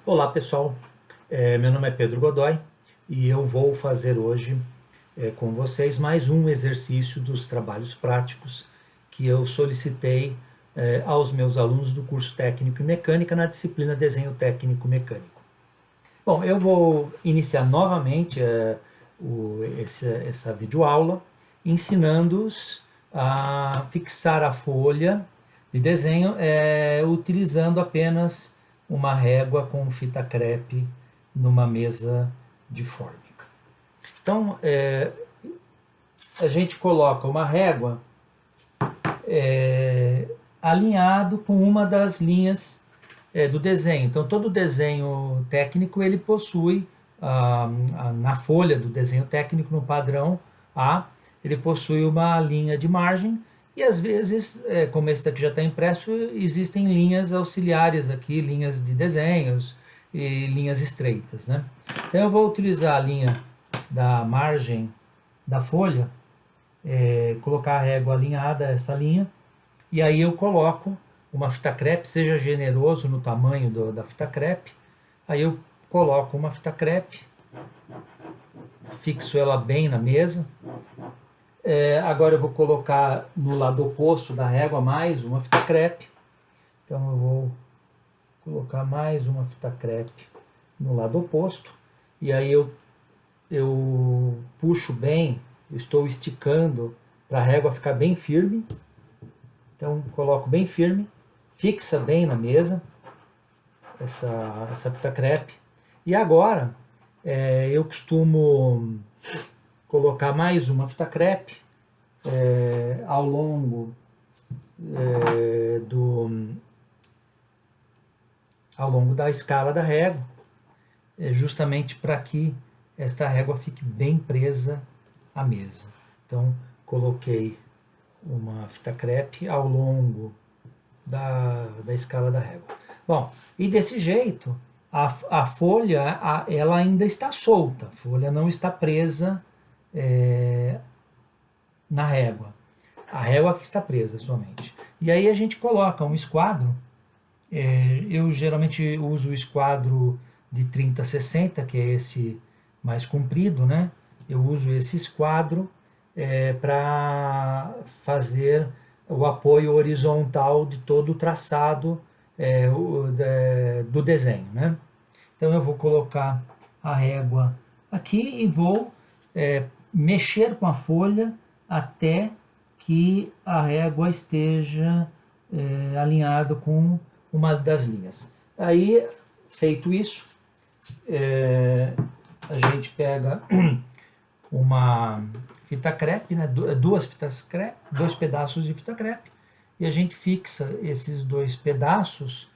Olá pessoal, meu nome é Pedro Godoy e eu vou fazer hoje com vocês mais um exercício dos trabalhos práticos que eu solicitei aos meus alunos do curso técnico em mecânica na disciplina Desenho Técnico Mecânico. Bom, eu vou iniciar novamente essa videoaula ensinando-os a fixar a folha de desenho utilizando apenas uma régua com fita crepe numa mesa de fórmica. Então, a gente coloca uma régua alinhado com uma das linhas do desenho. Então, todo desenho técnico ele possui, na folha do desenho técnico, no padrão A, ele possui uma linha de margem e às vezes, como esse daqui já está impresso, existem linhas auxiliares aqui, linhas de desenhos e linhas estreitas, né? Então eu vou utilizar a linha da margem da folha, colocar a régua alinhada a essa linha, e aí eu coloco uma fita crepe, seja generoso no tamanho da fita crepe, aí eu coloco uma fita crepe, fixo ela bem na mesa. Agora eu vou colocar no lado oposto da régua mais uma fita crepe. Então eu vou colocar mais uma fita crepe no lado oposto. E aí eu puxo bem, eu estou esticando para a régua ficar bem firme. Então coloco bem firme, fixa bem na mesa essa fita crepe. E agora eu costumo colocar mais uma fita crepe ao longo da escala da régua, justamente para que esta régua fique bem presa à mesa. Então, coloquei uma fita crepe ao longo da escala da régua. Bom, e desse jeito, a folha ela ainda está solta, a folha não está presa na régua. A régua que está presa somente. E aí a gente coloca um esquadro. Eu geralmente uso o esquadro de 30-60, que é esse mais comprido, né? Eu uso esse esquadro para fazer o apoio horizontal de todo o traçado do desenho, né? Então eu vou colocar a régua aqui e vou mexer com a folha até que a régua esteja alinhada com uma das linhas. Aí, feito isso, a gente pega uma fita crepe, né, duas fitas crepe, 2 pedaços de fita crepe, e a gente fixa esses 2 pedaços.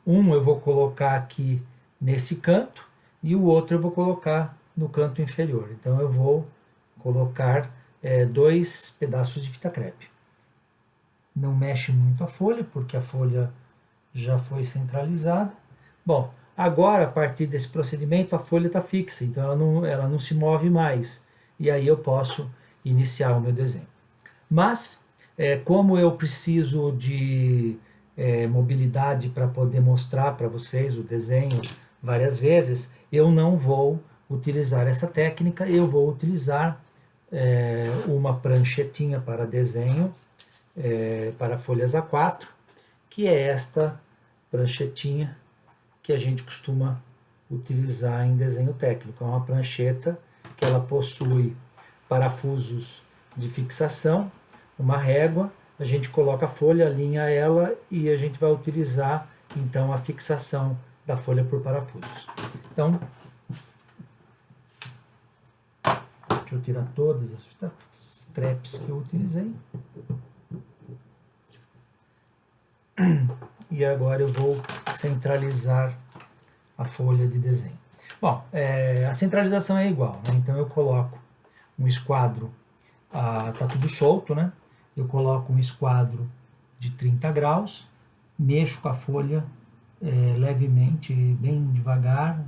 Um eu vou colocar aqui nesse canto e o outro eu vou colocar no canto inferior. Então eu vou colocar 2 pedaços de fita crepe. Não mexe muito a folha, porque a folha já foi centralizada. Bom, agora a partir desse procedimento a folha está fixa, então ela não se move mais. E aí eu posso iniciar o meu desenho. Mas, como eu preciso de mobilidade para poder mostrar para vocês o desenho várias vezes, eu não vou utilizar essa técnica, eu vou utilizar uma pranchetinha para desenho, para folhas A4, que é esta pranchetinha que a gente costuma utilizar em desenho técnico. É uma prancheta que ela possui parafusos de fixação, uma régua, a gente coloca a folha, alinha ela e a gente vai utilizar então a fixação da folha por parafusos. Então, deixa eu tirar todas as fitas crepes que eu utilizei. E agora eu vou centralizar a folha de desenho. Bom, a centralização é igual, né? Então eu coloco um esquadro, tá tudo solto, né? Eu coloco um esquadro de 30 graus, mexo com a folha levemente, bem devagar,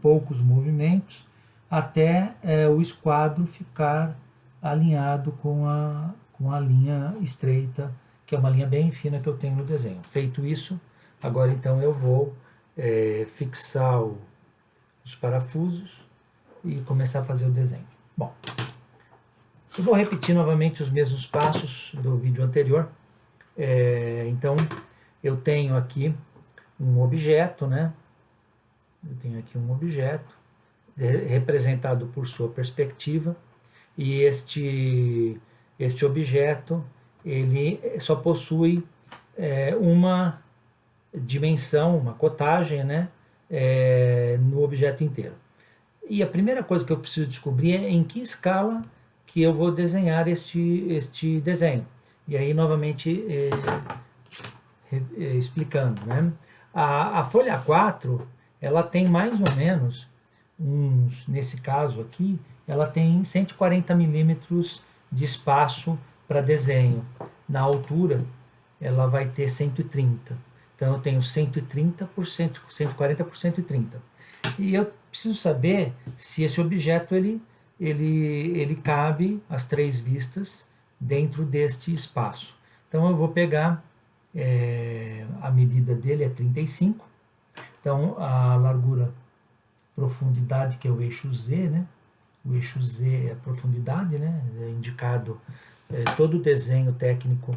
poucos movimentos, até o esquadro ficar alinhado com a linha estreita, que é uma linha bem fina que eu tenho no desenho. Feito isso, agora então eu vou fixar os parafusos e começar a fazer o desenho. Bom, eu vou repetir novamente os mesmos passos do vídeo anterior. Então, eu tenho aqui um objeto, né? Eu tenho aqui um objeto representado por sua perspectiva, e este objeto ele só possui uma dimensão, uma cotagem, né? No objeto inteiro. E a primeira coisa que eu preciso descobrir é em que escala que eu vou desenhar este desenho. E aí, novamente, explicando, né? A folha 4, ela tem mais ou menos, nesse caso aqui, ela tem 140 milímetros de espaço para desenho. Na altura, ela vai ter 130. Então, eu tenho 130 por 140 por 130. E eu preciso saber se esse objeto ele cabe às 3 vistas dentro deste espaço. Então, eu vou pegar, a medida dele é 35. Então, a largura, profundidade, que é o eixo Z, né? O eixo Z é a profundidade, né? É indicado todo o desenho técnico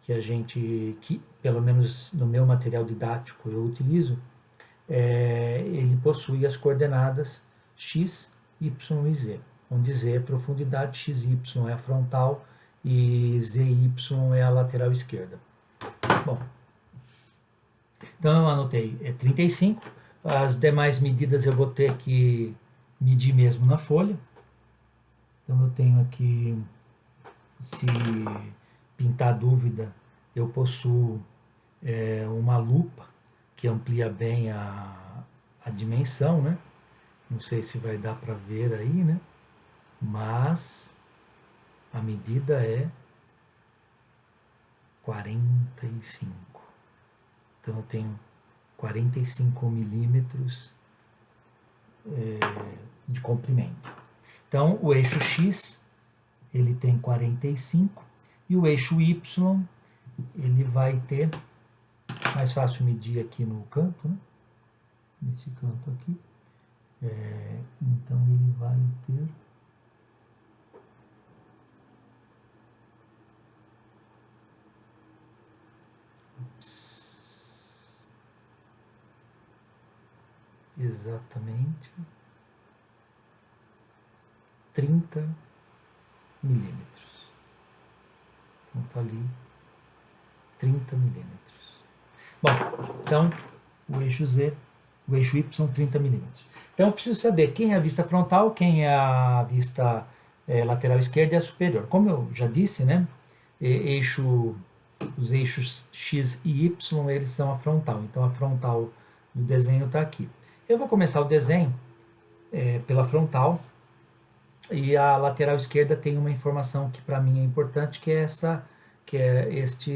que pelo menos no meu material didático eu utilizo, ele possui as coordenadas x, y e z, onde z é a profundidade, xy é a frontal e zy é a lateral esquerda. Bom, então eu anotei 35, as demais medidas eu vou ter que medir mesmo na folha. Então eu tenho aqui, se pintar dúvida, eu possuo uma lupa que amplia bem a dimensão, né? Não sei se vai dar para ver aí, né? Mas a medida é 45. Então eu tenho 45 milímetros de comprimento. Então o eixo X ele tem 45 e o eixo Y ele vai ter, mais fácil medir aqui no canto, né? Nesse canto aqui. Então ele vai ter exatamente 30 milímetros. Então está ali 30 milímetros. Bom, então o eixo Z, o eixo Y 30 milímetros. Então eu preciso saber quem é a vista frontal, quem é a vista lateral esquerda e a superior. Como eu já disse, né? Os eixos X e Y, eles são a frontal. Então a frontal do desenho está aqui. Eu vou começar o desenho pela frontal, e a lateral esquerda tem uma informação que para mim é importante, que é este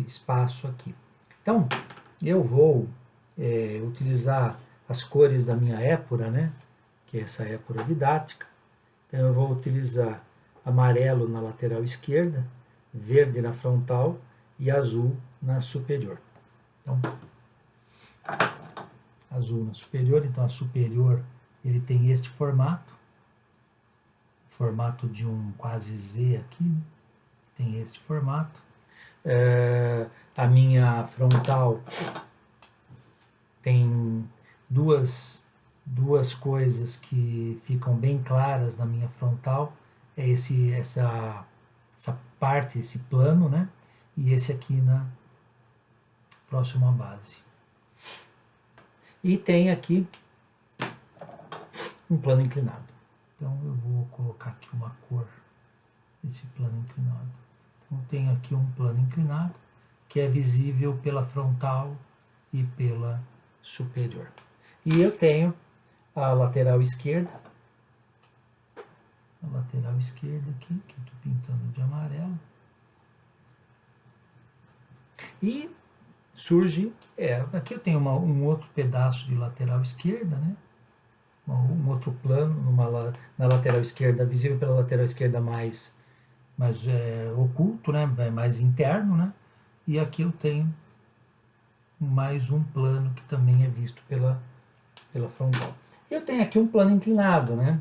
espaço aqui. Então eu vou utilizar as cores da minha épura, né? Que é essa épura didática. Então eu vou utilizar amarelo na lateral esquerda, verde na frontal e azul na superior. Então, azul na superior. Então a superior ele tem este formato de um quase Z aqui, né? Tem este formato. A minha frontal tem duas coisas que ficam bem claras na minha frontal. É essa parte, esse plano, né? E esse aqui próximo à base. E tem aqui um plano inclinado. Então eu vou colocar aqui uma cor desse plano inclinado. Então eu tenho aqui um plano inclinado que é visível pela frontal e pela superior. E eu tenho a lateral esquerda. A lateral esquerda aqui, que eu estou pintando de amarelo. E surge, aqui eu tenho um outro pedaço de lateral esquerda, né? Um outro plano na lateral esquerda, visível pela lateral esquerda mais oculto, né? Mais interno, né? E aqui eu tenho mais um plano que também é visto pela frontal. Eu tenho aqui um plano inclinado, né?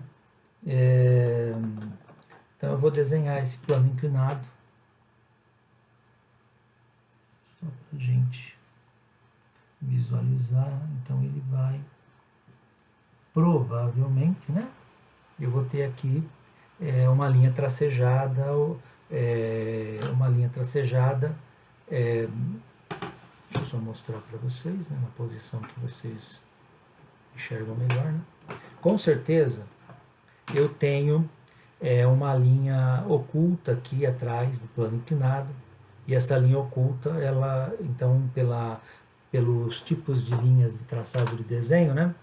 Então eu vou desenhar esse plano inclinado só para a gente visualizar. Então ele vai provavelmente, né? Eu vou ter aqui uma linha tracejada, deixa eu só mostrar para vocês, né, na posição que vocês enxergam melhor, né? Com certeza eu tenho uma linha oculta aqui atrás do plano inclinado, e essa linha oculta, ela, então, pelos tipos de linhas de traçado de desenho, né,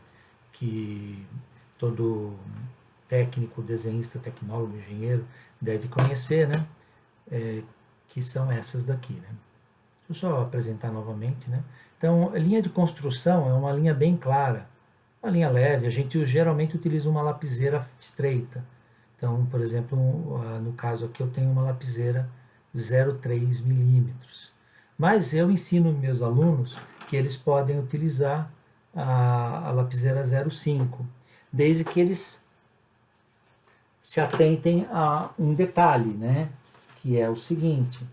que todo técnico, desenhista, tecnólogo, engenheiro deve conhecer, né, que são essas daqui, né. Deixa eu só apresentar novamente, né. Então, a linha de construção é uma linha bem clara, uma linha leve. A gente geralmente utiliza uma lapiseira estreita. Então, por exemplo, no caso aqui eu tenho uma lapiseira 0,3 milímetros. Mas eu ensino meus alunos que eles podem utilizar a lapiseira 0,5, desde que eles se atentem a um detalhe, né? Que é o seguinte,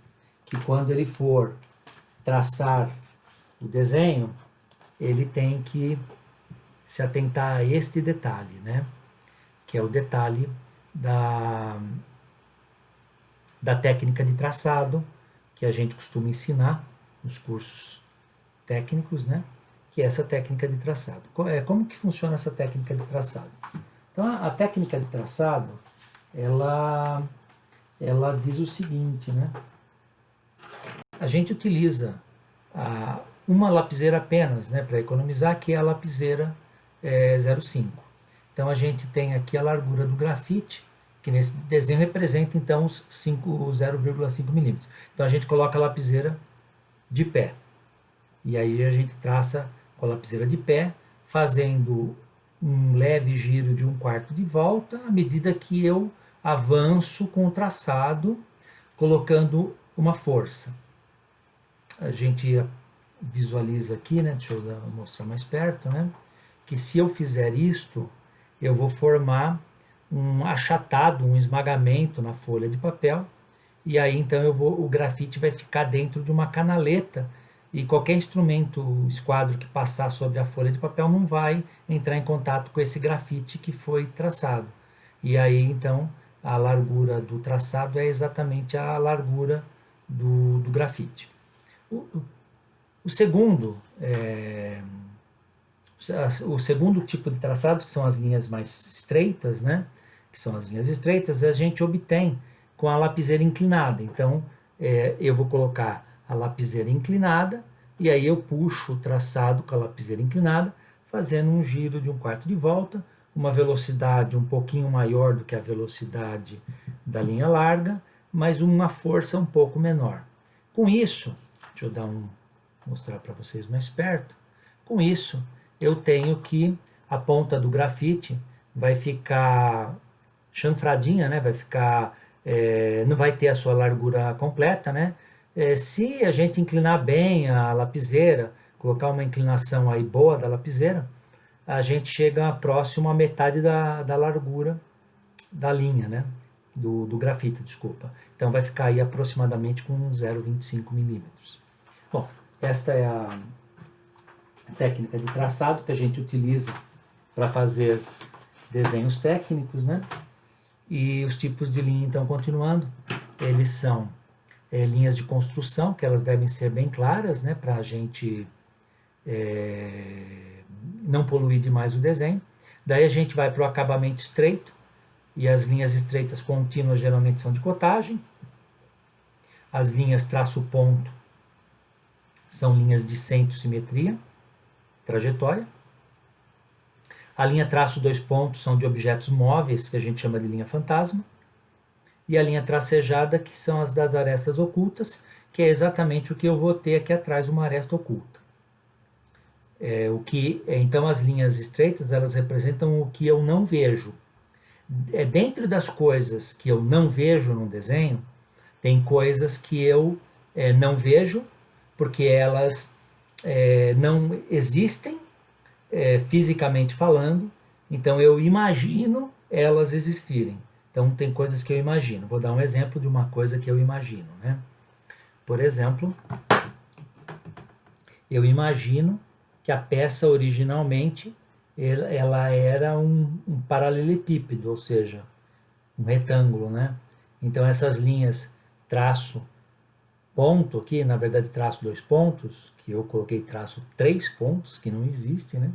que quando ele for traçar o desenho, ele tem que se atentar a este detalhe, né? Que é o detalhe da técnica de traçado, que a gente costuma ensinar nos cursos técnicos, né? Que é essa técnica de traçado. Como que funciona essa técnica de traçado? Então, a técnica de traçado, ela diz o seguinte, né? A gente utiliza uma lapiseira apenas, né, para economizar, que é a lapiseira 0,5. Então a gente tem aqui a largura do grafite, que nesse desenho representa então os 0,5 milímetros. Então a gente coloca a lapiseira de pé. E aí a gente traça com a lapiseira de pé, fazendo um leve giro de 1/4 de volta, à medida que eu avanço com o traçado, colocando uma força. A gente visualiza aqui, né? Deixa eu mostrar mais perto, né? Que se eu fizer isto, eu vou formar um achatado, um esmagamento na folha de papel, e aí então o grafite vai ficar dentro de uma canaleta, e qualquer instrumento esquadro que passar sobre a folha de papel não vai entrar em contato com esse grafite que foi traçado. E aí então a largura do traçado é exatamente a largura do grafite. O segundo tipo de traçado, que são as linhas mais estreitas, né? Que são as linhas estreitas, a gente obtém com a lapiseira inclinada. Então, eu vou colocar a lapiseira inclinada, e aí eu puxo o traçado com a lapiseira inclinada, fazendo um giro de 1/4 de volta, uma velocidade um pouquinho maior do que a velocidade da linha larga, mas uma força um pouco menor. Com isso, deixa eu mostrar para vocês mais perto. Com isso, eu tenho que a ponta do grafite vai ficar chanfradinha, né? Vai ficar, não vai ter a sua largura completa, né? Se a gente inclinar bem a lapiseira, colocar uma inclinação aí boa da lapiseira, a gente chega próximo à metade da largura da linha, né? Do grafite, desculpa. Então vai ficar aí aproximadamente com 0,25 milímetros. Bom, esta é a técnica de traçado que a gente utiliza para fazer desenhos técnicos, né? E os tipos de linha, então, continuando, eles são linhas de construção, que elas devem ser bem claras, né? Para a gente não poluir demais o desenho. Daí a gente vai para o acabamento estreito, e as linhas estreitas contínuas geralmente são de cotagem. As linhas traço-ponto são linhas de centro-simetria, trajetória. A linha traço-dois pontos são de objetos móveis, que a gente chama de linha fantasma. E a linha tracejada, que são as das arestas ocultas, que é exatamente o que eu vou ter aqui atrás, uma aresta oculta. Então as linhas estreitas, elas representam o que eu não vejo. Dentro das coisas que eu não vejo no desenho, tem coisas que eu não vejo, porque elas não existem, fisicamente falando, então eu imagino elas existirem. Então tem coisas que eu imagino. Vou dar um exemplo de uma coisa que eu imagino, né? Por exemplo, eu imagino que a peça originalmente ela era um paralelepípedo, ou seja, um retângulo, né? Então essas linhas traço ponto aqui, na verdade traço 2 pontos, que eu coloquei traço 3 pontos, que não existe, né?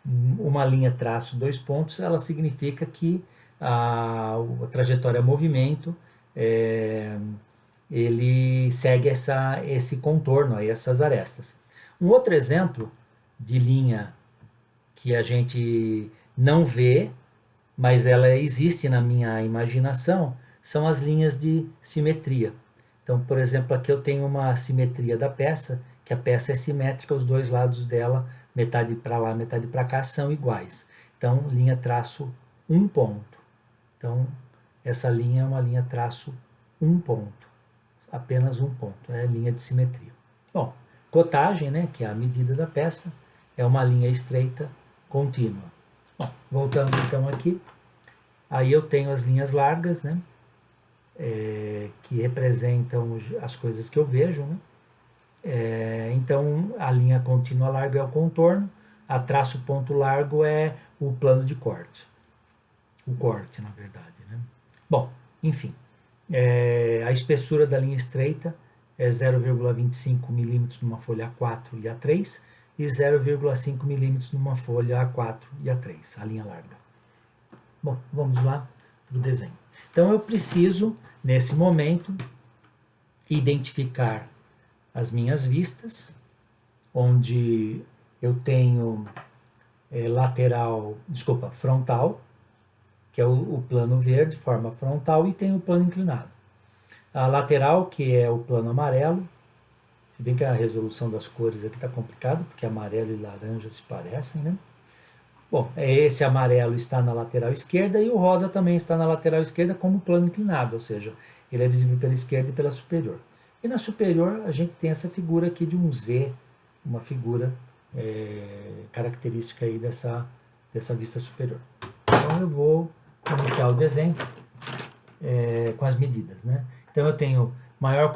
Uma linha traço 2 pontos, ela significa que a trajetória movimento ele segue esse contorno, aí, essas arestas. Um outro exemplo de linha que a gente não vê, mas ela existe na minha imaginação, são as linhas de simetria. Então, por exemplo, aqui eu tenho uma simetria da peça, que a peça é simétrica, os dois lados dela, metade para lá, metade para cá, são iguais. Então, linha traço um ponto. Então, essa linha é uma linha traço um ponto. Apenas um ponto, é linha de simetria. Bom, cotagem, né, que é a medida da peça, é uma linha estreita contínua. Bom, voltando então aqui, aí eu tenho as linhas largas, né, que representam as coisas que eu vejo, né? Então a linha contínua larga é o contorno, a traço ponto largo é o plano de corte, o corte na verdade, né? Bom, enfim, a espessura da linha estreita é 0,25 milímetros numa folha A4 e A3 e 0,5 milímetros numa folha A4 e A3, a linha larga. Bom, vamos lá para o desenho. Então eu preciso, nesse momento, identificar as minhas vistas, onde eu tenho frontal, que é o plano verde, forma frontal, e tem o plano inclinado. A lateral, que é o plano amarelo, se bem que a resolução das cores aqui está complicado, porque amarelo e laranja se parecem, né? Bom, esse amarelo está na lateral esquerda e o rosa também está na lateral esquerda como plano inclinado, ou seja, ele é visível pela esquerda e pela superior. E na superior a gente tem essa figura aqui de um Z, uma figura característica aí dessa vista superior. Então eu vou iniciar o desenho com as medidas, né? Então eu tenho maior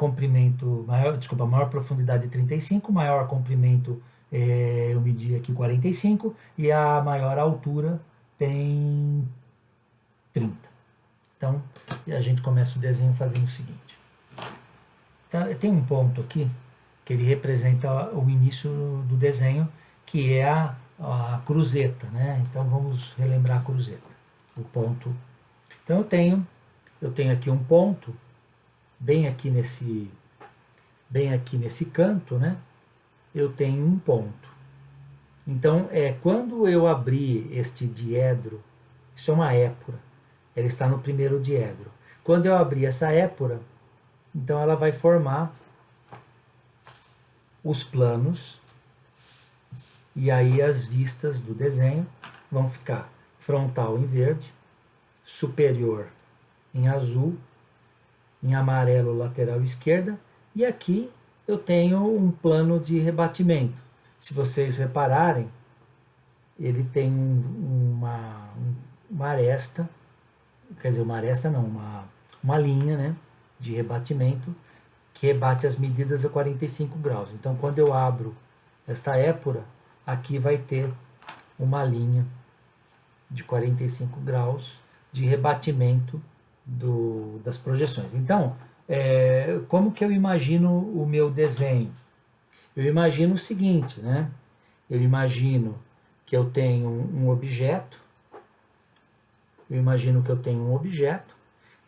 profundidade 35, maior comprimento eu medi aqui 45 e a maior altura tem 30. Então a gente começa o desenho fazendo o seguinte. Tá, tem um ponto aqui que ele representa o início do desenho, que é a cruzeta, né? Então vamos relembrar a cruzeta, o ponto. Então eu tenho aqui um ponto bem aqui nesse canto, né? Eu tenho um ponto. Então, quando eu abrir este diedro, isso é uma épura, ela está no primeiro diedro. Quando eu abrir essa épura, então ela vai formar os planos, e aí as vistas do desenho vão ficar frontal em verde, superior em azul, em amarelo lateral esquerda, e aqui eu tenho um plano de rebatimento. Se vocês repararem, ele tem uma aresta, quer dizer, uma aresta não, uma linha, né, de rebatimento, que rebate as medidas a 45 graus. Então, quando eu abro esta épura, aqui vai ter uma linha de 45 graus de rebatimento das projeções. Então, como que eu imagino o meu desenho? Eu imagino o seguinte, né? Eu imagino que eu tenho um objeto,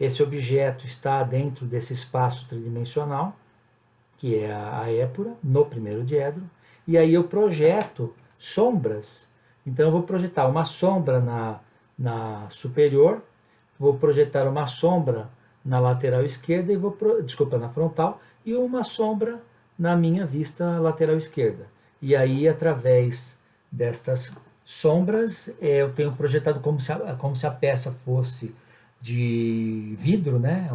esse objeto está dentro desse espaço tridimensional, que é a épura, no primeiro diedro, e aí eu projeto sombras. Então eu vou projetar uma sombra na superior, vou projetar uma sombra na lateral esquerda, na frontal, e uma sombra na minha vista lateral esquerda. E aí, através destas sombras, eu tenho projetado como se a peça fosse de vidro, né,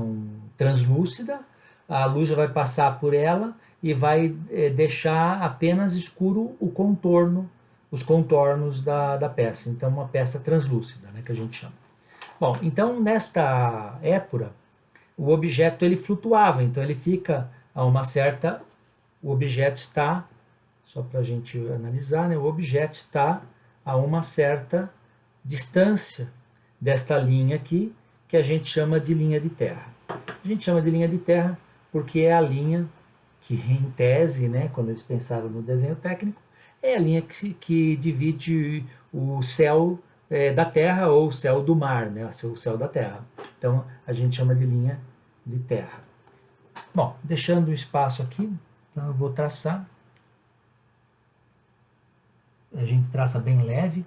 translúcida, a luz já vai passar por ela e vai deixar apenas escuro o contorno, os contornos da peça. Então, uma peça translúcida, né, que a gente chama. Bom, então nesta épura, o objeto ele flutuava, então ele fica a uma certa... O objeto está, só para a gente analisar, né, o objeto está a uma certa distância desta linha aqui, que a gente chama de linha de terra. A gente chama de linha de terra porque é a linha que, em tese, né, quando eles pensaram no desenho técnico, é a linha que divide o céu da terra ou o céu do mar, né, o céu da terra. Então, a gente chama de linha de terra. Bom, deixando o espaço aqui, então eu vou traçar. A gente traça bem leve.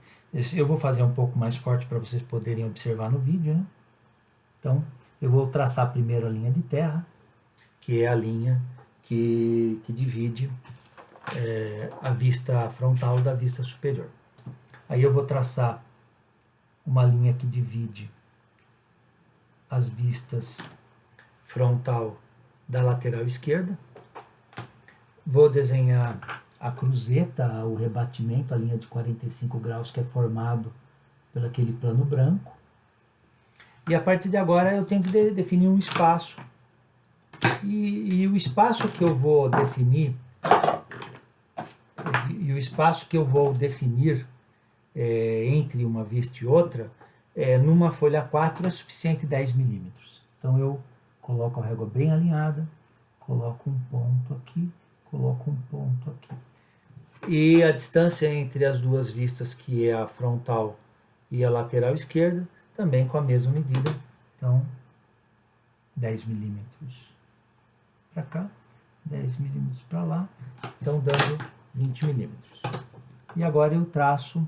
Eu vou fazer um pouco mais forte para vocês poderem observar no vídeo, né? Então, eu vou traçar primeiro a linha de terra, que é a linha que divide a vista frontal da vista superior. Aí eu vou traçar uma linha que divide as vistas frontal da lateral esquerda. Vou desenhar a cruzeta, o rebatimento, a linha de 45 graus que é formado pelo aquele plano branco. E a partir de agora eu tenho que definir um espaço. E o espaço que eu vou definir, entre uma vista e outra, numa folha 4 é suficiente 10 milímetros. Então eu coloco a régua bem alinhada, coloco um ponto aqui, coloco um ponto aqui. E a distância entre as duas vistas, que é a frontal e a lateral esquerda, também com a mesma medida. Então, 10 milímetros para cá, 10 milímetros para lá, então dando 20 milímetros. E agora eu traço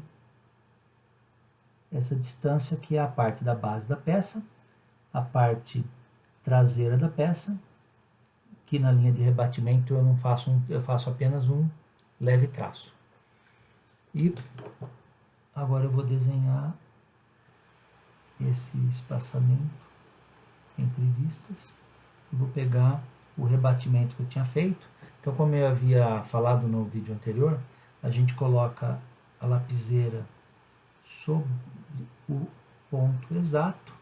essa distância, que é a parte da base da peça, a parte traseira da peça, que na linha de rebatimento eu não faço eu faço apenas um leve traço. E agora eu vou desenhar esse espaçamento entre vistas. Eu vou pegar o rebatimento que eu tinha feito. Então, como eu havia falado no vídeo anterior, a gente coloca a lapiseira sobre o ponto exato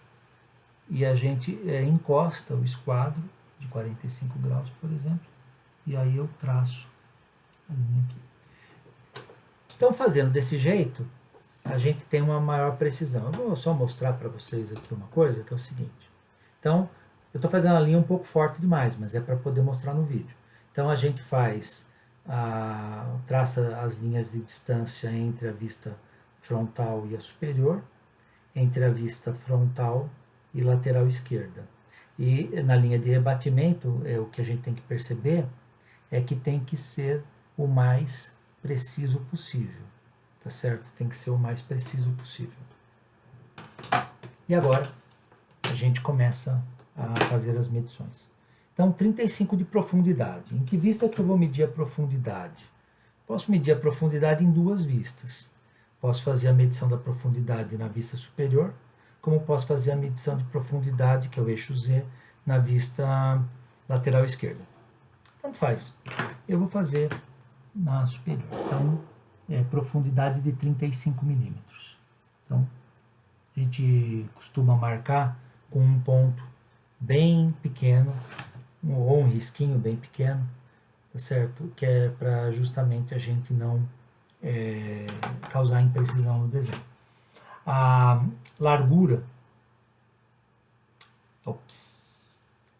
e a gente encosta o esquadro de 45 graus, por exemplo, e aí eu traço a linha aqui. Então, fazendo desse jeito, a gente tem uma maior precisão. Eu vou só mostrar para vocês aqui uma coisa, que é o seguinte. Então, eu estou fazendo a linha um pouco forte demais, mas é para poder mostrar no vídeo. Então, a gente traça as linhas de distância entre a vista frontal e a superior, entre a vista frontal e lateral esquerda. E na linha de rebatimento, o que a gente tem que perceber é que tem que ser o mais preciso possível, tá certo? Tem que ser o mais preciso possível. E agora a gente começa a fazer as medições. Então, 35 de profundidade. Em que vista que eu vou medir a profundidade? Posso medir a profundidade em duas vistas. Posso fazer a medição da profundidade na vista superior, como posso fazer a medição de profundidade, que é o eixo Z, na vista lateral esquerda. Tanto faz. Eu vou fazer na superior. Então, profundidade de 35 milímetros. Então, a gente costuma marcar com um ponto bem pequeno, ou um risquinho bem pequeno, tá certo? Que é para justamente a gente não causar imprecisão no desenho. A largura,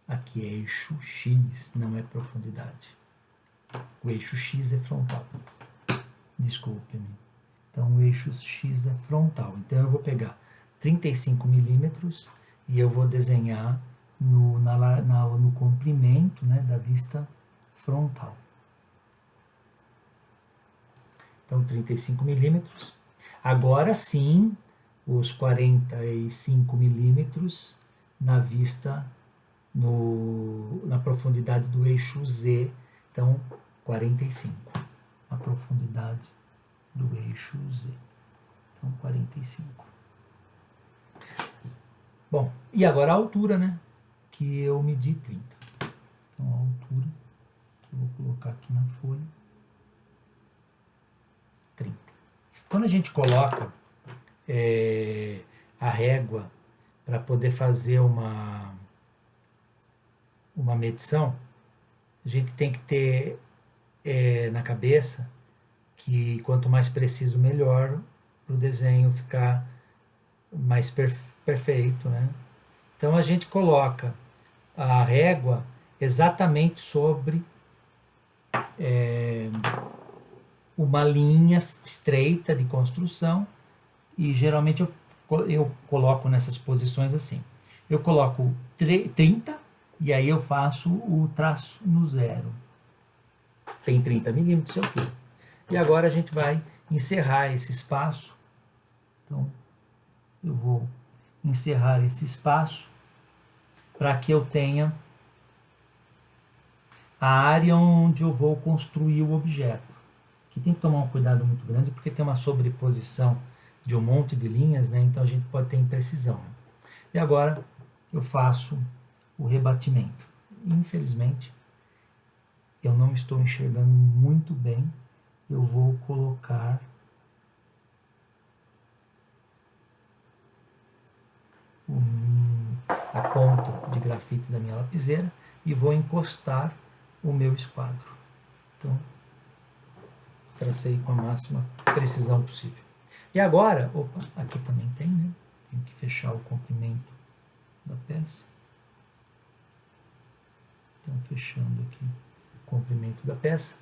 aqui é eixo X, não é profundidade. O eixo X é frontal. Desculpe-me. Então, o eixo X é frontal. Então, eu vou pegar 35 milímetros e eu vou desenhar no comprimento, né, da vista frontal. Então, 35 milímetros. Agora sim, os 45 milímetros na vista, na profundidade do eixo Z. Então, 45. A profundidade do eixo Z. Então, 45. Bom, e agora a altura, né? Que eu medi 30. Então, a altura Eu vou colocar aqui na folha. 30. Quando a gente coloca a régua para poder fazer uma medição, a gente tem que ter na cabeça que quanto mais preciso, melhor, para o desenho ficar mais perfeito, né? Então a gente coloca a régua exatamente sobre uma linha estreita de construção, e geralmente eu coloco nessas posições assim. Eu coloco 30 e aí eu faço o traço no zero. Tem 30 milímetros aqui. E agora a gente vai encerrar esse espaço. Então, eu vou encerrar esse espaço para que eu tenha a área onde eu vou construir o objeto. Aqui tem que tomar um cuidado muito grande, porque tem uma sobreposição de um monte de linhas, né? Então a gente pode ter imprecisão. E agora eu faço o rebatimento. Infelizmente, eu não estou enxergando muito bem. Eu vou colocar a ponta de grafite da minha lapiseira e vou encostar o meu esquadro. Então, tracei com a máxima precisão possível. E agora, opa, aqui também tem, né? Tenho que fechar o comprimento da peça. Então, fechando aqui o comprimento da peça.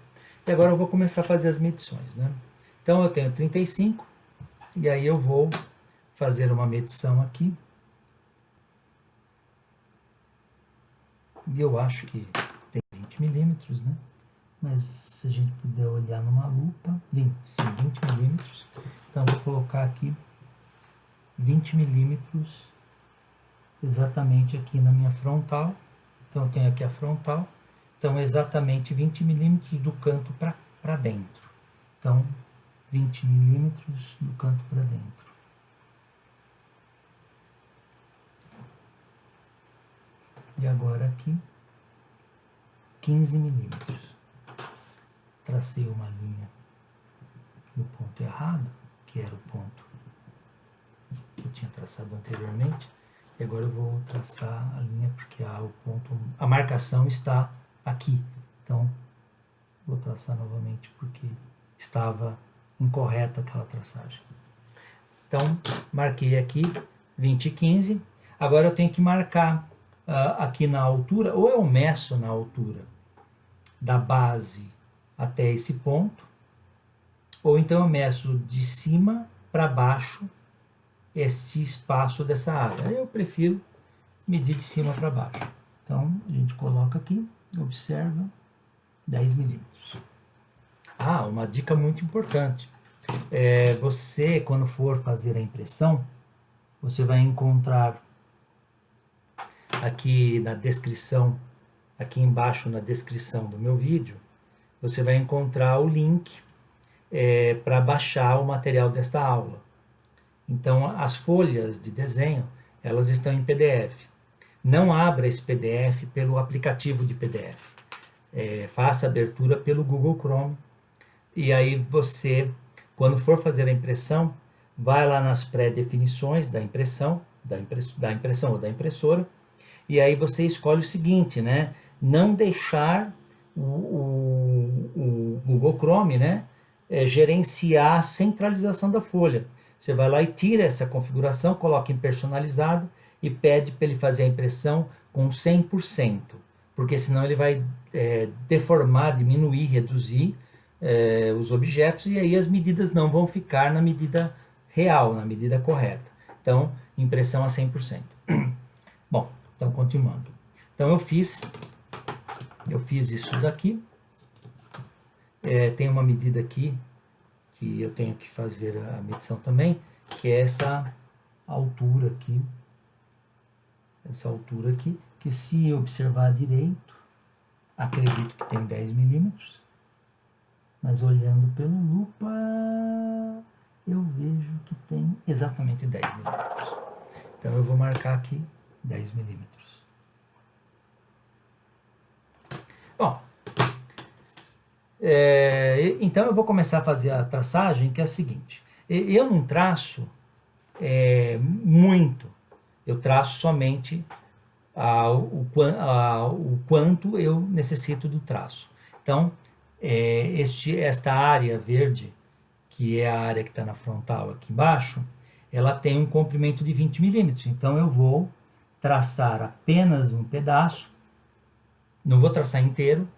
E agora eu vou começar a fazer as medições, né? Então, eu tenho 35, e aí eu vou fazer uma medição aqui. E eu acho que tem 20 milímetros, né? Mas se a gente puder olhar numa lupa, 20 milímetros. Então, vou colocar aqui 20 milímetros exatamente aqui na minha frontal. Então, eu tenho aqui a frontal. Então, exatamente 20 milímetros do canto para dentro. Então, 20 milímetros do canto para dentro. E agora aqui, 15 milímetros. Tracei uma linha no ponto errado, que era o ponto que eu tinha traçado anteriormente. E agora eu vou traçar a linha porque a marcação está aqui. Então, vou traçar novamente porque estava incorreta aquela traçagem. Então, marquei aqui 20 e 15. Agora eu tenho que marcar aqui na altura, ou eu meço na altura da base até esse ponto, ou então eu meço de cima para baixo esse espaço dessa área. Eu prefiro medir de cima para baixo. Então, a gente coloca aqui, observa, 10 milímetros. Uma dica muito importante. Você, quando for fazer a impressão, você vai encontrar aqui na descrição, aqui embaixo na descrição do meu vídeo, você vai encontrar o link para baixar o material desta aula. Então, as folhas de desenho, elas estão em PDF. Não abra esse PDF pelo aplicativo de PDF. Faça a abertura pelo Google Chrome. E aí você, quando for fazer a impressão, vai lá nas pré-definições da impressão, da impressão ou da impressora, e aí você escolhe o seguinte, né? Não deixar o Google Chrome, né, gerenciar a centralização da folha. Você vai lá e tira essa configuração, coloca em personalizado e pede para ele fazer a impressão com 100%, porque senão ele vai deformar, diminuir, reduzir os objetos, e aí as medidas não vão ficar na medida real, na medida correta. Então, impressão a 100%. Bom, então continuando. Então eu fiz isso daqui. Tem uma medida aqui que eu tenho que fazer a medição também, que é essa altura aqui. Essa altura aqui, que se eu observar direito, acredito que tem 10 milímetros, mas olhando pela lupa, eu vejo que tem exatamente 10 milímetros. Então eu vou marcar aqui 10 milímetros. Bom, então eu vou começar a fazer a traçagem, que é a seguinte. Eu não traço muito, eu traço somente o quanto eu necessito do traço. Então, esta área verde, que é a área que está na frontal aqui embaixo, ela tem um comprimento de 20 milímetros. Então, eu vou traçar apenas um pedaço, não vou traçar inteiro,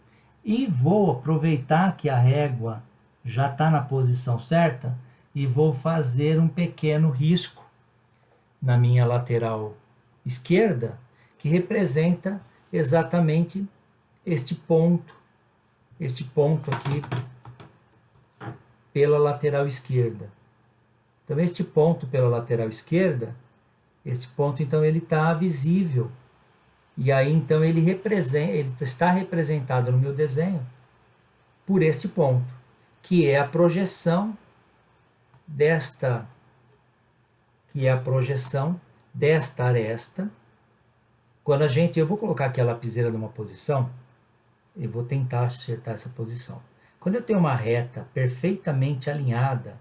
e vou aproveitar que a régua já está na posição certa e vou fazer um pequeno risco na minha lateral esquerda, que representa exatamente este ponto aqui pela lateral esquerda. Então, este ponto pela lateral esquerda, esse ponto, então, ele está visível. E aí, então, ele está representado no meu desenho por este ponto, que é a projeção desta aresta. Quando eu vou colocar aqui a lapiseira numa posição, eu vou tentar acertar essa posição. Quando eu tenho uma reta perfeitamente alinhada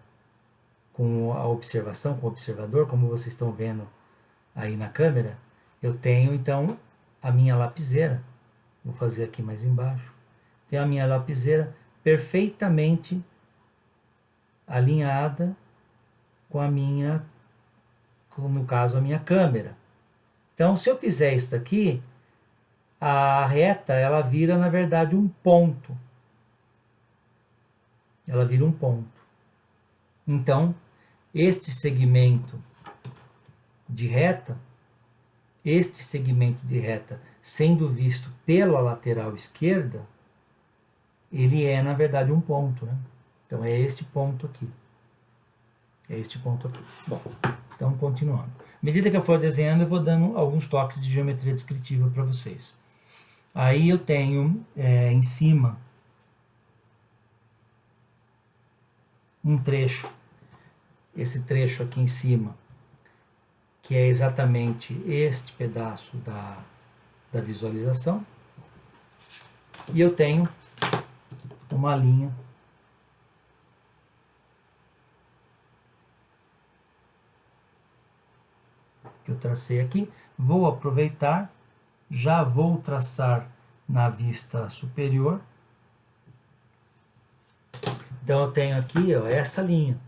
com a observação, com o observador, como vocês estão vendo aí na câmera, eu tenho então a minha lapiseira, vou fazer aqui mais embaixo, tenho a minha lapiseira perfeitamente alinhada com no caso, a minha câmera. Então, se eu fizer isso daqui, a reta, ela vira, na verdade, um ponto. Ela vira um ponto. Então, este segmento de reta, sendo visto pela lateral esquerda, ele é, na verdade, um ponto, né? Então, é este ponto aqui. Bom, então, continuando. À medida que eu for desenhando, eu vou dando alguns toques de geometria descritiva para vocês. Aí eu tenho em cima um trecho, esse trecho aqui em cima, que é exatamente este pedaço da visualização. E eu tenho uma linha que eu tracei aqui. Vou aproveitar, já vou traçar na vista superior. Então eu tenho aqui esta linha.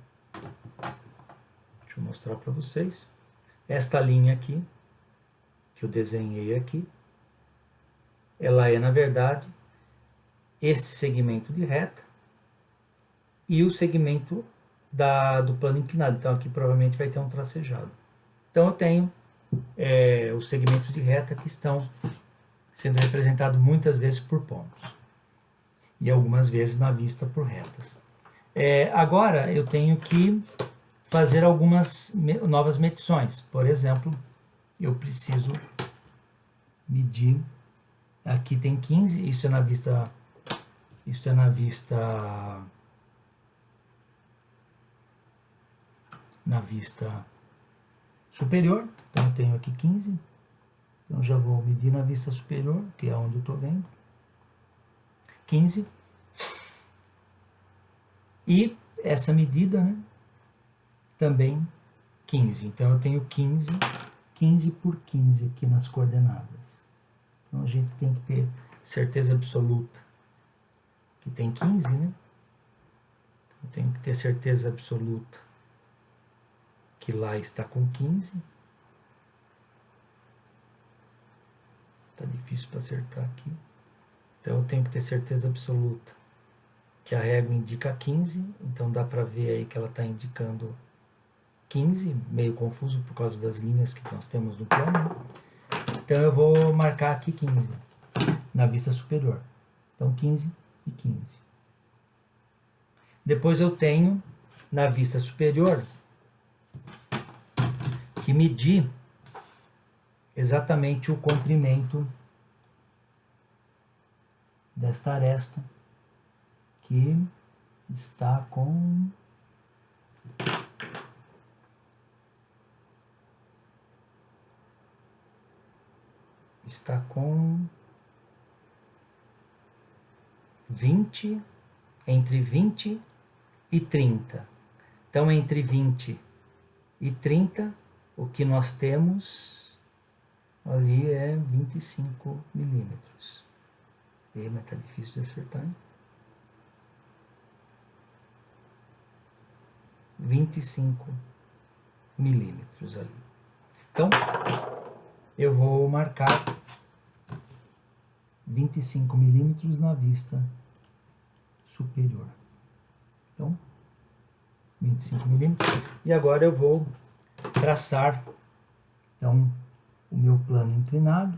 Deixa eu mostrar para vocês. Esta linha aqui, que eu desenhei aqui, ela é, na verdade, este segmento de reta e o segmento do plano inclinado. Então aqui provavelmente vai ter um tracejado. Então eu tenho os segmentos de reta que estão sendo representados muitas vezes por pontos e algumas vezes na vista por retas. Agora eu tenho que fazer algumas novas medições. Por exemplo, eu preciso medir, aqui tem 15, isso é na vista superior. Então eu tenho aqui 15. Então já vou medir na vista superior, que é onde eu estou vendo. 15. E essa medida, né, também 15. Então eu tenho 15 por 15 aqui nas coordenadas. Então a gente tem que ter certeza absoluta que tem 15, né? Eu tenho que ter certeza absoluta que lá está com 15. Tá difícil para acertar aqui. Então eu tenho que ter certeza absoluta que a régua indica 15, então dá para ver aí que ela está indicando 15, meio confuso por causa das linhas que nós temos no plano. Então eu vou marcar aqui 15 na vista superior. Então 15 e 15. Depois eu tenho na vista superior que medir exatamente o comprimento desta aresta, que está com 20 entre 20 e 30. Então, entre 20 e 30, o que nós temos ali é 25 milímetros. Mas tá difícil de acertar, hein? 25 milímetros ali. Então, eu vou marcar 25 milímetros na vista superior. Então, 25 milímetros. E agora eu vou traçar, então, o meu plano inclinado.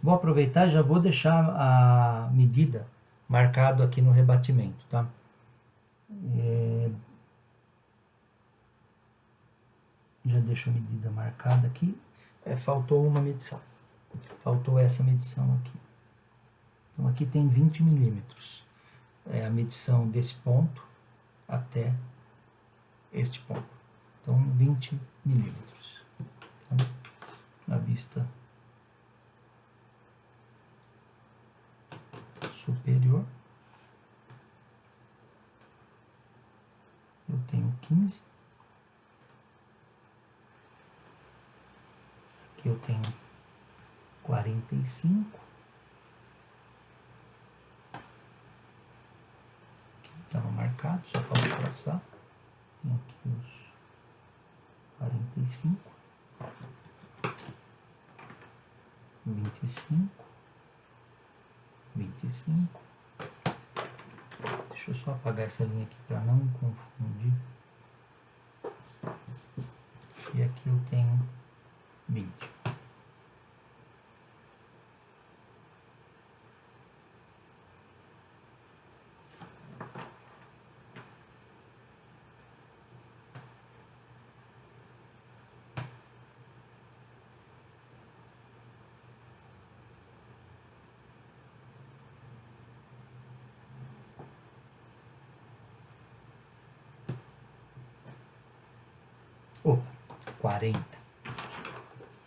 Vou aproveitar e já vou deixar a medida marcado aqui no rebatimento, tá? Já deixo a medida marcada aqui. Faltou uma medição. Faltou essa medição aqui. Então aqui tem 20 milímetros. É a medição desse ponto até este ponto. Então 20 milímetros. Então, na vista superior, eu tenho 15. Aqui eu tenho 45. Aqui estava marcado, só falta traçar. Tem aqui os 45. 25. 25. Deixa eu só apagar essa linha aqui para não confundir. E aqui eu tenho 20. Opa, 40.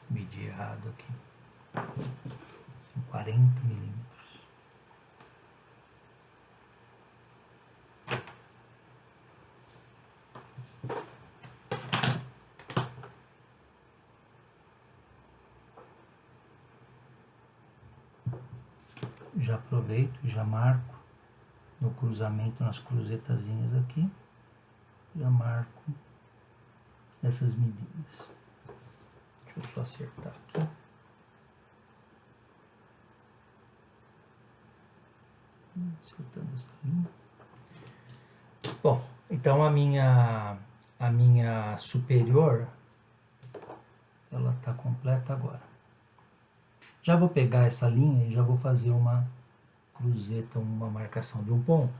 Medi errado aqui. São 40 milímetros. Já aproveito e já marco no cruzamento, nas cruzetazinhas aqui. Já marco essas medidas. Deixa eu só acertar aqui. Acertando essa linha. Bom, então a minha superior, ela está completa agora. Já vou pegar essa linha e já vou fazer uma cruzeta, uma marcação de um ponto,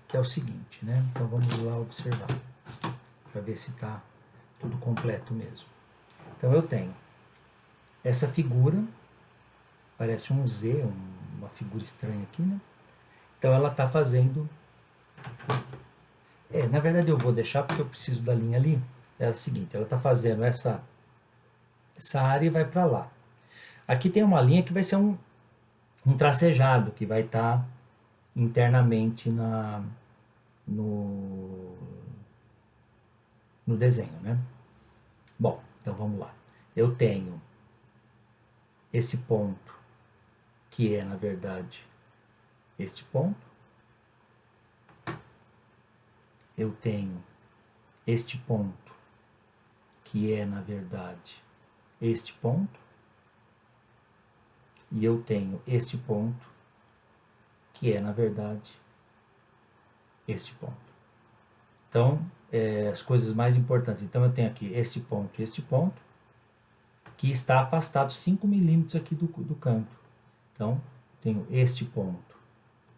que é o seguinte, né? Então vamos lá observar, para ver se está tudo completo mesmo. Então eu tenho essa figura, parece um Z, uma figura estranha aqui, né? Então ela está fazendo... na verdade eu vou deixar porque eu preciso da linha ali. É o seguinte, ela está fazendo essa área e vai para lá. Aqui tem uma linha que vai ser um tracejado, que vai estar internamente no desenho, né? Bom, então vamos lá. Eu tenho esse ponto, que é, na verdade, este ponto. Eu tenho este ponto, que é, na verdade, este ponto. E eu tenho este ponto, que é, na verdade, este ponto. Então, as coisas mais importantes. Então, eu tenho aqui este ponto e este ponto, que está afastado 5 milímetros aqui do canto. Então, tenho este ponto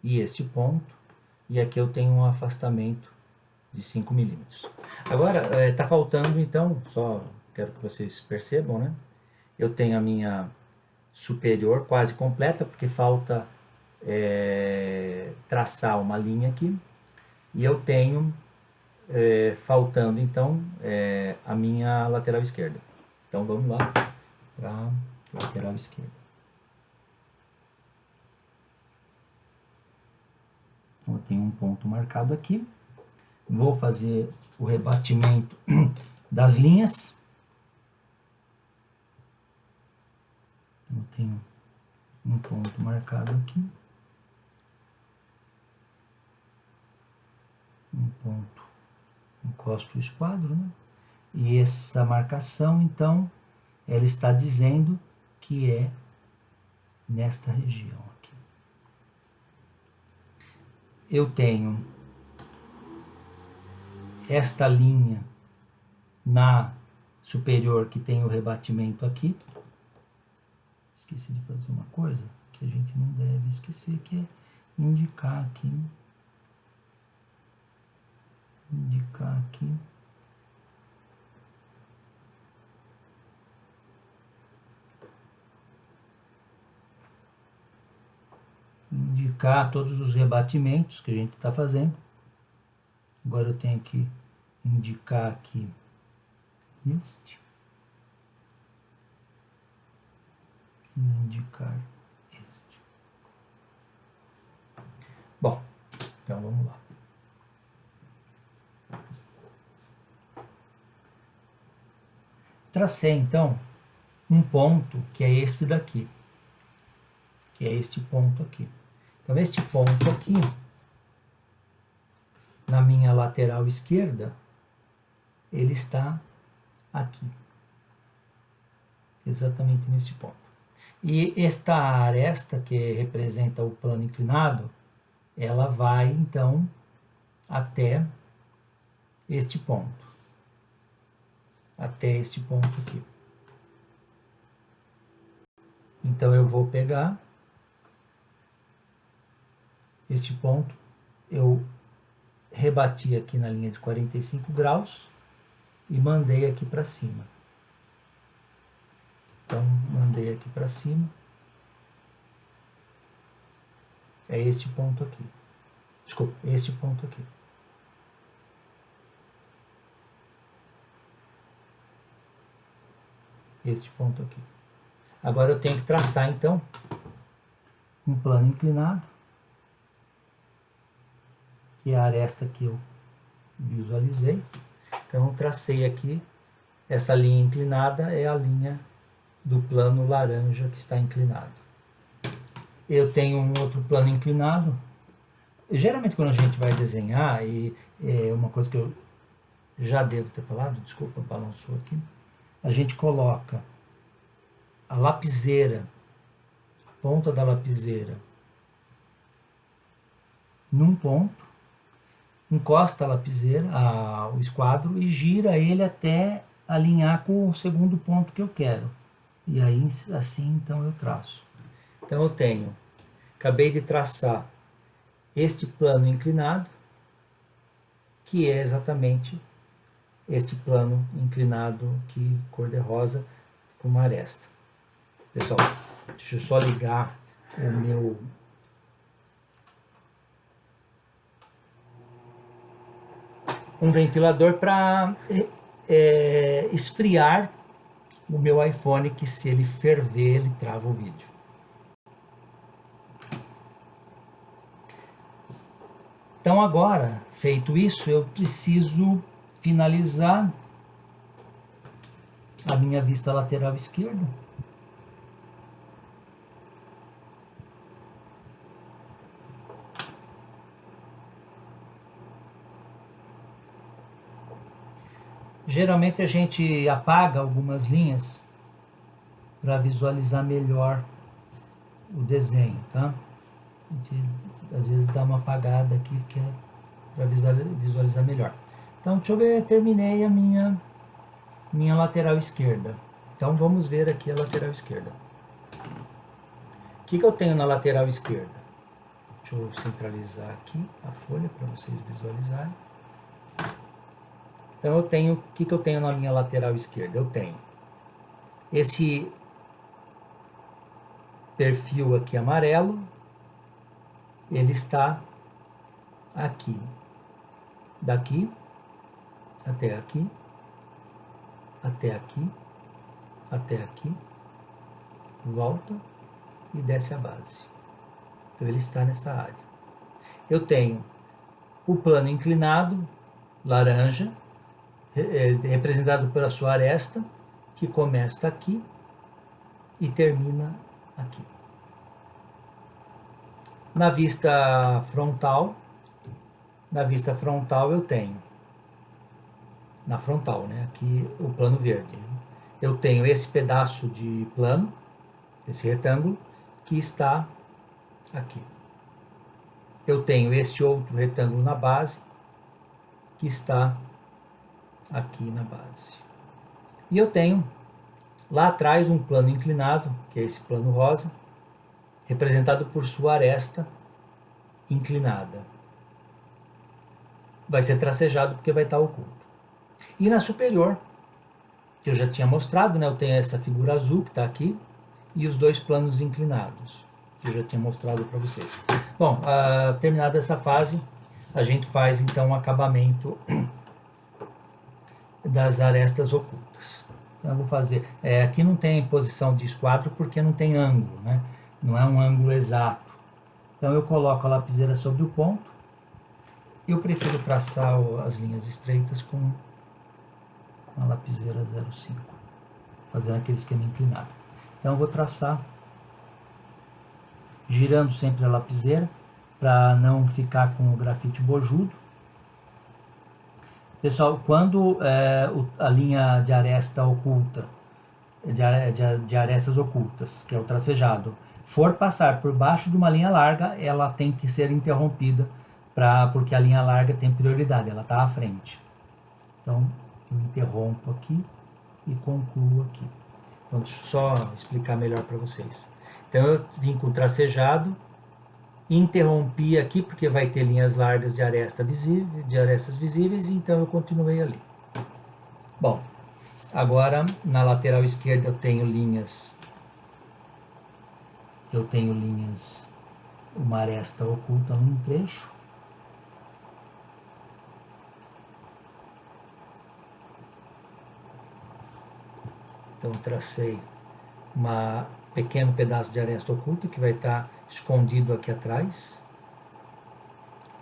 e este ponto, e aqui eu tenho um afastamento de 5 milímetros. Agora, está faltando, então, só quero que vocês percebam, né? Eu tenho a minha superior quase completa, porque falta traçar uma linha aqui, e eu tenho faltando então a minha lateral esquerda. Então vamos lá para a lateral esquerda. Então eu tenho um ponto marcado aqui. Vou fazer o rebatimento das linhas. Eu tenho um ponto marcado aqui. Um ponto, encosto o esquadro, né? E essa marcação, então, ela está dizendo que é nesta região aqui. Eu tenho esta linha na superior que tem o rebatimento aqui. Esqueci de fazer uma coisa que a gente não deve esquecer, que é indicar aqui. Indicar aqui. Indicar todos os rebatimentos que a gente está fazendo. Agora eu tenho que indicar aqui este. E indicar este. Bom, então vamos lá. Tracei, então, um ponto que é este daqui. Que é este ponto aqui. Então, este ponto aqui, na minha lateral esquerda, ele está aqui. Exatamente nesse ponto. E esta aresta, que representa o plano inclinado, ela vai, então, até este ponto. Até este ponto aqui. Então, eu vou pegar este ponto, eu rebati aqui na linha de 45 graus e mandei aqui para cima. Então, mandei aqui para cima. É este ponto aqui. Desculpa, este ponto aqui. Este ponto aqui. Agora eu tenho que traçar, então, um plano inclinado, que é a aresta que eu visualizei. Então, eu tracei aqui, essa linha inclinada é a linha do plano laranja que está inclinado. Eu tenho um outro plano inclinado. Geralmente, quando a gente vai desenhar, e é uma coisa que eu já devo ter falado, desculpa, balançou aqui, a gente coloca a lapiseira, a ponta da lapiseira, num ponto, encosta a lapiseira, o esquadro, e gira ele até alinhar com o segundo ponto que eu quero. E aí, assim, então, eu traço. Então, eu tenho, acabei de traçar este plano inclinado, que é exatamente este plano inclinado aqui, cor-de-rosa, com uma aresta. Pessoal, deixa eu só ligar o meu... um ventilador para esfriar o meu iPhone, que se ele ferver, ele trava o vídeo. Então agora, feito isso, eu preciso finalizar a minha vista lateral esquerda. Geralmente a gente apaga algumas linhas para visualizar melhor o desenho, tá? A gente às vezes dá uma apagada aqui que é para visualizar melhor. Então, deixa eu ver, terminei a minha lateral esquerda. Então, vamos ver aqui a lateral esquerda. O que eu tenho na lateral esquerda? Deixa eu centralizar aqui a folha para vocês visualizarem. Então, eu tenho, o que eu tenho na minha lateral esquerda? Eu tenho esse perfil aqui amarelo, ele está aqui, daqui até aqui, até aqui, até aqui, volta e desce a base. Então ele está nessa área. eu tenho o plano inclinado, laranja, representado pela sua aresta, que começa aqui e termina aqui. Na vista frontal eu tenho, na frontal, né, aqui o plano verde, eu tenho esse pedaço de plano, esse retângulo, que está aqui. Eu tenho este outro retângulo na base, que está aqui na base. E eu tenho lá atrás um plano inclinado, que é esse plano rosa, representado por sua aresta inclinada. Vai ser tracejado porque vai estar oculto. E na superior, que eu já tinha mostrado, né, eu tenho essa figura azul que está aqui, e os dois planos inclinados, que eu já tinha mostrado para vocês. Bom, terminada essa fase, a gente faz então o acabamento das arestas ocultas. Então eu vou fazer, aqui não tem posição de esquadro porque não tem ângulo, né? Não é um ângulo exato. Então eu coloco a lapiseira sobre o ponto. Eu prefiro traçar as linhas estreitas com a lapiseira 0,5, fazendo aquele esquema inclinado. Então eu vou traçar, girando sempre a lapiseira, para não ficar com o grafite bojudo. Pessoal, quando a linha de aresta oculta, de arestas ocultas, que é o tracejado, for passar por baixo de uma linha larga, ela tem que ser interrompida, porque a linha larga tem prioridade, ela está à frente. Então, eu interrompo aqui e concluo aqui. Então, deixa eu só explicar melhor para vocês. Então, eu vim com o tracejado, interrompi aqui, porque vai ter linhas largas de arestas visíveis, então eu continuei ali. Bom, agora, na lateral esquerda eu tenho linhas, uma aresta oculta num trecho. Então, tracei um pequeno pedaço de aresta oculta que vai estar escondido aqui atrás.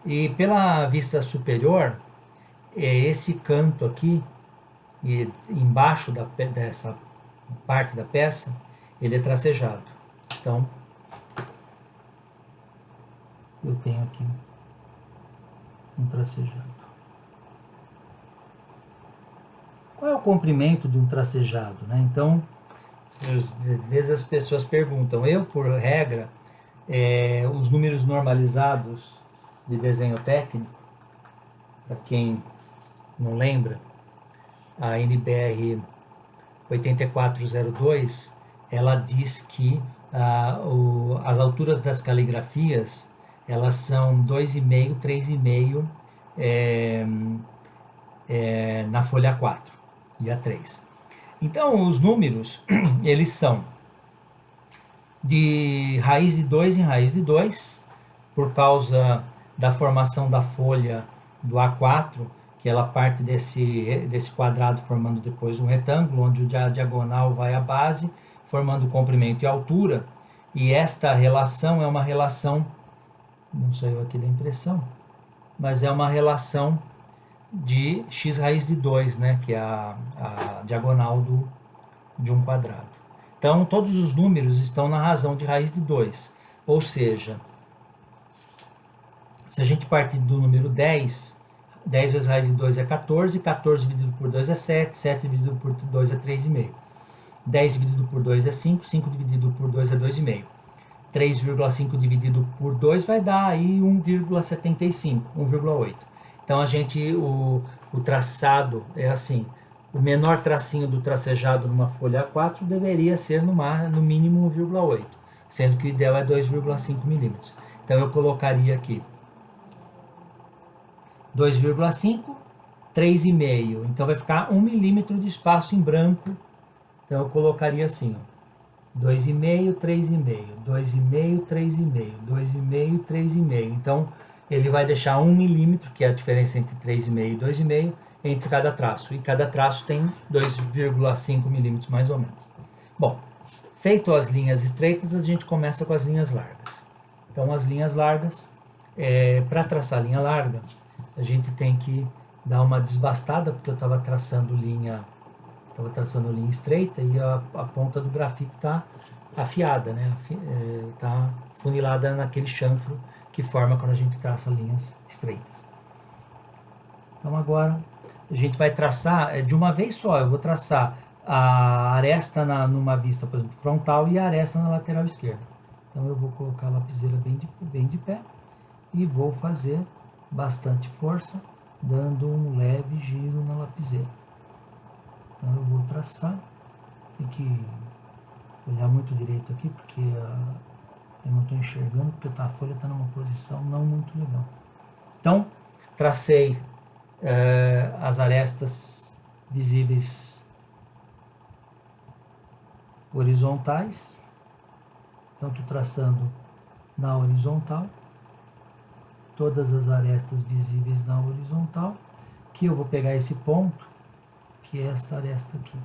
E pela vista superior, esse canto aqui, e embaixo dessa parte da peça, ele é tracejado. Então, eu tenho aqui um tracejado. Qual é o comprimento de um tracejado, né? Então, às vezes as pessoas perguntam, eu, por regra, os números normalizados de desenho técnico, para quem não lembra, a NBR 8402, ela diz que as alturas das caligrafias, elas são 2,5, 3,5 na folha A4 e A3. Então, os números, eles são de raiz de 2 em raiz de 2, por causa da formação da folha do A4, que ela parte desse quadrado formando depois um retângulo, onde a diagonal vai à base, formando comprimento e altura, e esta relação é uma relação, não saiu aqui da impressão, mas é uma relação de x raiz de 2, né, que é a diagonal de um quadrado. Então, todos os números estão na razão de raiz de 2, ou seja, se a gente partir do número 10, 10 vezes raiz de 2 é 14, 14 dividido por 2 é 7, 7 dividido por 2 é 3,5. 10 dividido por 2 é 5, 5 dividido por 2 é 2,5. 3,5 dividido por 2 vai dar aí 1,75, 1,8. Então, o traçado é assim, o menor tracinho do tracejado numa folha A4 deveria ser no mínimo 1,8, sendo que o ideal é 2,5 milímetros. Então, eu colocaria aqui 2,5, 3,5. Então, vai ficar 1 milímetro de espaço em branco. Então, eu colocaria assim, ó, 2,5, 3,5, 2,5, 3,5, 2,5, 3,5. Então, ele vai deixar 1 milímetro, que é a diferença entre 3,5 e 2,5, entre cada traço. E cada traço tem 2,5 milímetros, mais ou menos. Bom, feito as linhas estreitas, a gente começa com as linhas largas. Então, as linhas largas, Para traçar linha larga, a gente tem que dar uma desbastada, porque eu estava traçando linha estreita e a ponta do grafite está afiada, né? Está funilada naquele chanfro que forma quando a gente traça linhas estreitas. Então agora a gente vai traçar de uma vez só. Eu vou traçar a aresta numa vista, por exemplo, frontal, e a aresta na lateral esquerda. Então eu vou colocar a lapiseira bem de pé e vou fazer bastante força, dando um leve giro na lapiseira. Então eu vou traçar, tem que olhar muito direito aqui, porque eu não estou enxergando, porque a folha está numa posição não muito legal. Então, tracei as arestas visíveis horizontais. Então, estou traçando na horizontal, todas as arestas visíveis na horizontal, que eu vou pegar esse ponto, que é esta aresta aqui.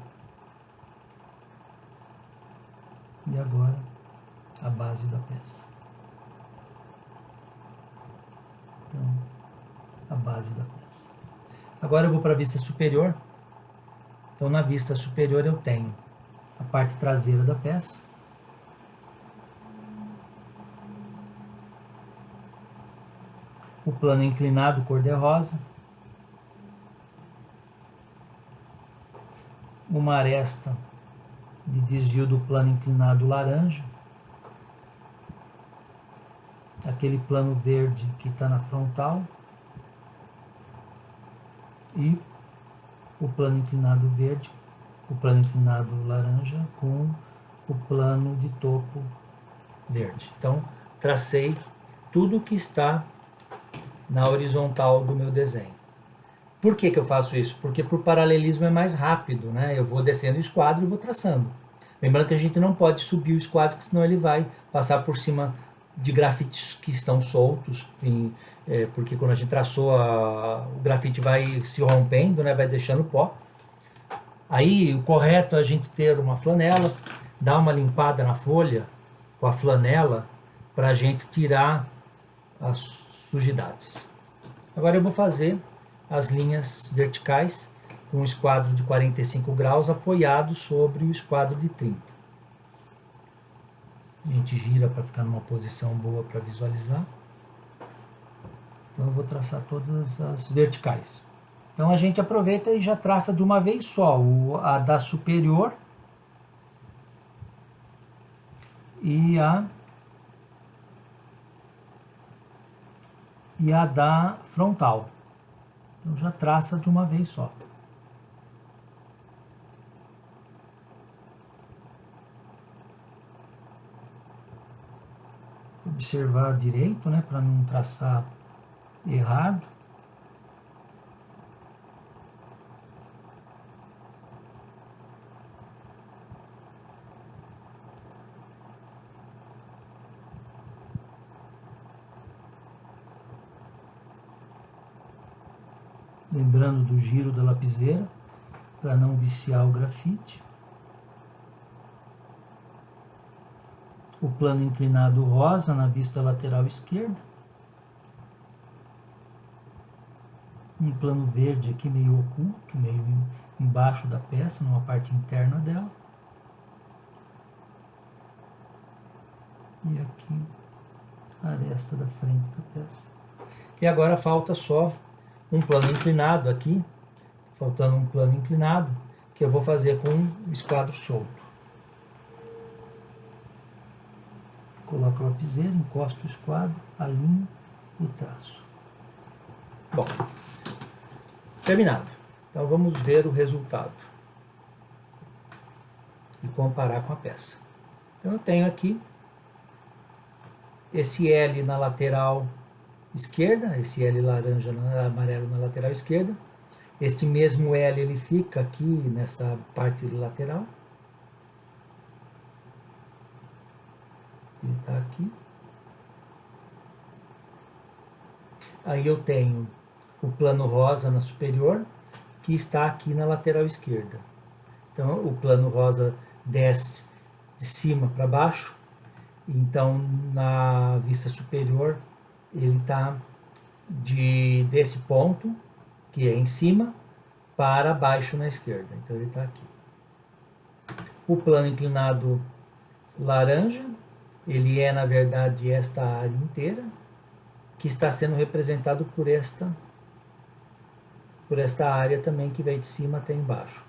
E agora, a base da peça. Então, a base da peça. Agora eu vou para a vista superior. Então, na vista superior eu tenho a parte traseira da peça. O plano inclinado cor-de-rosa. Uma aresta de desvio do plano inclinado laranja. Aquele plano verde que está na frontal. E o plano inclinado verde, o plano inclinado laranja com o plano de topo verde. Então, tracei tudo que está na horizontal do meu desenho. Por que eu faço isso? Porque por paralelismo é mais rápido, né? Eu vou descendo o esquadro e vou traçando. Lembrando que a gente não pode subir o esquadro, porque senão ele vai passar por cima de grafites que estão soltos, porque quando a gente traçou, o grafite vai se rompendo, né? Vai deixando pó. Aí o correto é a gente ter uma flanela, dar uma limpada na folha com a flanela para a gente tirar as sujidades. Agora eu vou fazer as linhas verticais com um esquadro de 45 graus apoiado sobre o esquadro de 30. A gente gira para ficar numa posição boa para visualizar. Então eu vou traçar todas as verticais. Então a gente aproveita e já traça de uma vez só a da superior e a da frontal. Então já traça de uma vez só. Observar direito, né, para não traçar errado. Lembrando do giro da lapiseira, para não viciar o grafite. O plano inclinado rosa na vista lateral esquerda. Um plano verde aqui meio oculto, meio embaixo da peça, numa parte interna dela. E aqui a aresta da frente da peça. E agora falta só um plano inclinado aqui, faltando um plano inclinado, que eu vou fazer com o esquadro solto. Coloco a lapiseira, encosto o esquadro, alinho e traço. Bom, terminado. Então vamos ver o resultado e comparar com a peça. Então eu tenho aqui esse L na lateral esquerda, esse L laranja, amarelo na lateral esquerda. Este mesmo L ele fica aqui nessa parte lateral. Ele está aqui. Aí eu tenho o plano rosa na superior, que está aqui na lateral esquerda. Então o plano rosa desce de cima para baixo. Então na vista superior ele está desse ponto, que é em cima, para baixo na esquerda. Então ele está aqui. O plano inclinado laranja, ele é na verdade esta área inteira, que está sendo representado por esta área também, que vai de cima até embaixo,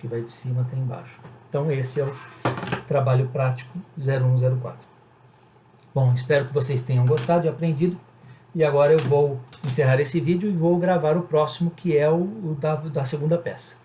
Então esse é o trabalho prático 0104. Bom, espero que vocês tenham gostado e aprendido. E agora eu vou encerrar esse vídeo e vou gravar o próximo, que é o da segunda peça.